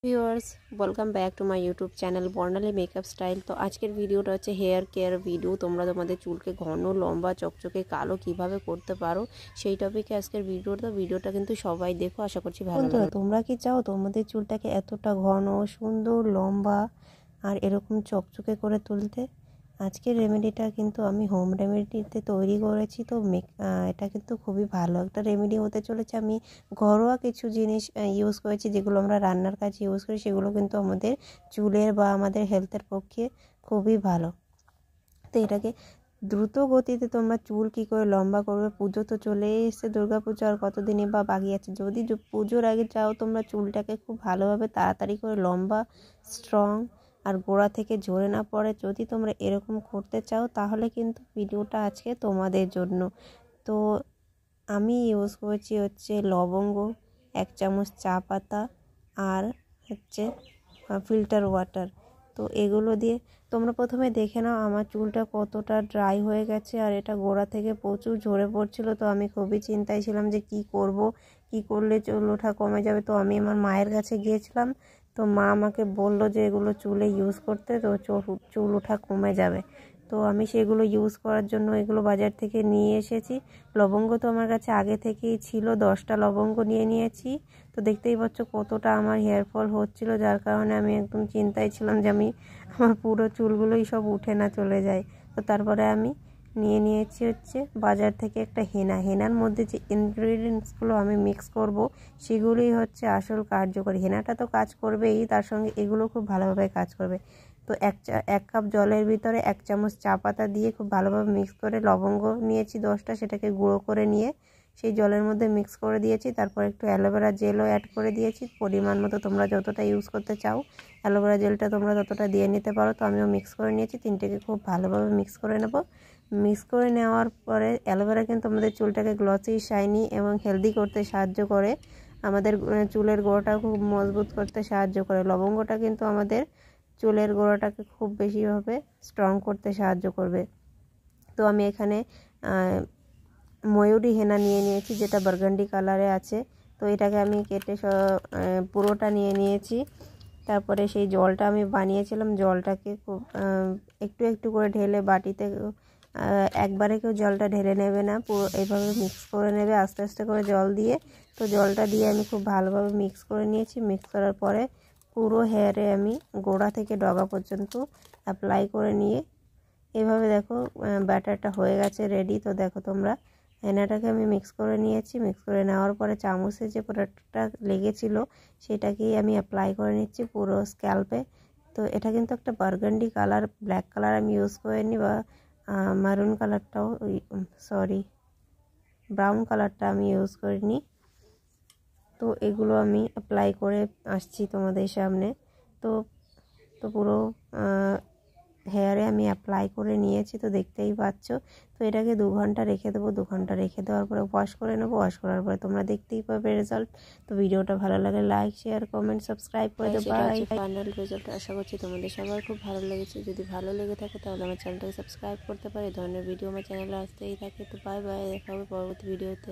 Viewers, welcome back to my YouTube channel Barnali makeup style. তো আজকের ভিডিওটা হচ্ছে হেয়ার কেয়ার ভিডিও। তোমরা তোমাদের চুলকে ঘন, লম্বা, চকচকে কালো কিভাবে করতে পারো সেই টপিকে আজকের ভিডিওটা কিন্তু সবাই দেখো, আশা করছি ভালো লাগবে। তোমরা কি চাও তোমাদের চুলটাকে এতটা ঘন, সুন্দর, লম্বা আর এরকম চকচকে করে তুলতে? আজকের রেমেডিটা কিন্তু আমি হোম রেমেডিতে তৈরি করেছি। তো এটা কিন্তু খুবই ভালো একটা রেমেডি হতে চলেছে। আমি ঘরোয়া কিছু জিনিস ইউজ করেছি, যেগুলো আমরা রান্নার কাজে ইউজ করি, সেগুলো কিন্তু আমাদের চুলের বা আমাদের হেলথের পক্ষে খুবই ভালো। তো এটাকে দ্রুত গতিতে তোমরা চুল কী করে লম্বা করবে, পুজো তো চলে এসছে, দুর্গা পুজো আর কতদিনই বা বাকি আছে। যদি পুজোর আগে চাও তোমরা চুলটাকে খুব ভালোভাবে তাড়াতাড়ি করে লম্বা, স্ট্রং আর গোড়া থেকে ঝরে না পড়ে, যদি তোমরা এরকম করতে চাও, তাহলে কিন্তু ভিডিওটা আজকে তোমাদের জন্য। তো আমি ইউজ করেছি হচ্ছে লবঙ্গ, 1 চামচ চা পাতা আর হচ্ছে ফিল্টার ওয়াটার। তো এগুলো দিয়ে তোমরা প্রথমে দেখে নাও আমার চুলটা কতটা ড্রাই হয়ে গেছে, আর এটা গোড়া থেকে প্রচুর ঝরে পড়ছিল। তো আমি খুবই চিন্তায় ছিলাম যে কি করব, কি করলে চুল ওঠা কমে যাবে। তো আমি আমার মায়ের কাছে গিয়েছিলাম, তো মা আমাকে বলল যে এগুলো চুলে ইউজ করতে, তো চুল ওঠা কমে যাবে। তো আমি সেগুলো ইউজ করার জন্য এগুলো বাজার থেকে নিয়ে এসেছি। লবঙ্গ তো আমার কাছে আগে থেকেই ছিল, 10টা লবঙ্গ নিয়ে নিয়েছি। তো দেখতেই পাচ্ছ কতটা আমার হেয়ার ফল হচ্ছিল, যার কারণে আমি একদম চিন্তায় ছিলাম যে আমার পুরো চুলগুলোই সব উঠে না চলে যায়। তো তারপরে আমি নিয়ে নিয়েছি হচ্ছে বাজার থেকে একটা হেনার মধ্যে যে ইনগ্রিডিয়েন্টসগুলো আমি মিক্স করব, সেগুলোই হচ্ছে আসল কার্যকরী। হেনাটা তো কাজ করবেই, তার সঙ্গে এগুলো খুব ভালোভাবে কাজ করবে। তো এক কাপ জলের ভিতরে 1 চামচ চা পাতা দিয়ে খুব ভালোভাবে মিক্স করে, লবঙ্গ নিয়েছি 10টা, সেটাকে গুঁড়ো করে নিয়ে সেই জলের মধ্যে মিক্স করে দিয়েছি। তারপর একটু অ্যালোভেরা জেলও অ্যাড করে দিয়েছি, পরিমাণ মতো তোমরা যতটা ইউজ করতে চাও অ্যালোভেরা জেলটা তোমরা ততটা দিয়ে নিতে পারো। তো আমিও মিক্স করে নিয়েছি, তিনটেকে খুব ভালোভাবে মিক্স করে নেব। মিক্স করে নেওয়ার পরে অ্যালোভেরা কিন্তু আমাদের চুলটাকে গ্লসি, শাইনি এবং হেলদি করতে সাহায্য করে, আমাদের চুলের গোড়াটাও খুব মজবুত করতে সাহায্য করে। লবঙ্গটা কিন্তু আমাদের চুলের গোড়াটাকে খুব বেশিভাবে স্ট্রং করতে সাহায্য করবে। তো আমি এখানে ময়ূরী হেনা নিয়ে নিয়েছি, যেটা বার্গান্ডি কালারে আছে। তো এটাকে আমি কেটে পুরোটা নিয়ে নিয়েছি। তারপরে সেই জলটা আমি বানিয়েছিলাম, জলটাকে খুব একটু একটু করে ঢেলে বাটিতে, একবারে কেউ জলটা ঢেলে নেবে না, পুরো এইভাবে মিক্স করে নেবে আস্তে আস্তে করে জল দিয়ে। তো জলটা দিয়ে আমি খুব ভালোভাবে মিক্স করে নিয়েছি। মিক্স করার পরে পুরো হেয়ারে আমি গোড়া থেকে ডগা পর্যন্ত অ্যাপ্লাই করে নিয়ে এভাবে দেখো ব্যাটারটা হয়ে গেছে রেডি। তো দেখো তোমরা হেনাটাকে আমি মিক্স করে নিয়েছি। মিক্স করে নেওয়ার পরে চামচে যে প্রোডাক্টটা লেগেছিল সেটাকেই আমি অ্যাপ্লাই করে নিচ্ছি পুরো স্ক্যাল্পে। তো এটা কিন্তু একটা বার্গান্ডি কালার, ব্ল্যাক কালার আমি ইউজ করিনি, বা মারুন কালারটাও, ব্রাউন কালারটা আমি ইউজ করিনি। তো এগুলো আমি অ্যাপ্লাই করে আসছি তোমাদের সামনে। তো তো পুরো হেয়ারে আমি অ্যাপ্লাই করে নিয়েছি, তো দেখতেই পাচ্ছ। তো এটাকে 2 ঘন্টা রেখে দেবো। 2 ঘন্টা রেখে দেওয়ার পরে ওয়াশ করে নেবো। ওয়াশ করার পরে তোমরা দেখতেই পাবে রেজাল্ট। তো ভিডিওটা ভালো লাগে লাইক, শেয়ার, কমেন্ট, সাবস্ক্রাইব করে দেবো। ফাইনাল রেজাল্ট আশা করছি তোমাদের সবার খুব ভালো লেগেছে। যদি ভালো লেগে থাকে তাহলে আমার চ্যানেলটাকে সাবস্ক্রাইব করতে পারে। এই ধরনের ভিডিও আমার চ্যানেলে আসতেই থাকে। তো বাই বাই, দেখা হবে পরবর্তী ভিডিওতে।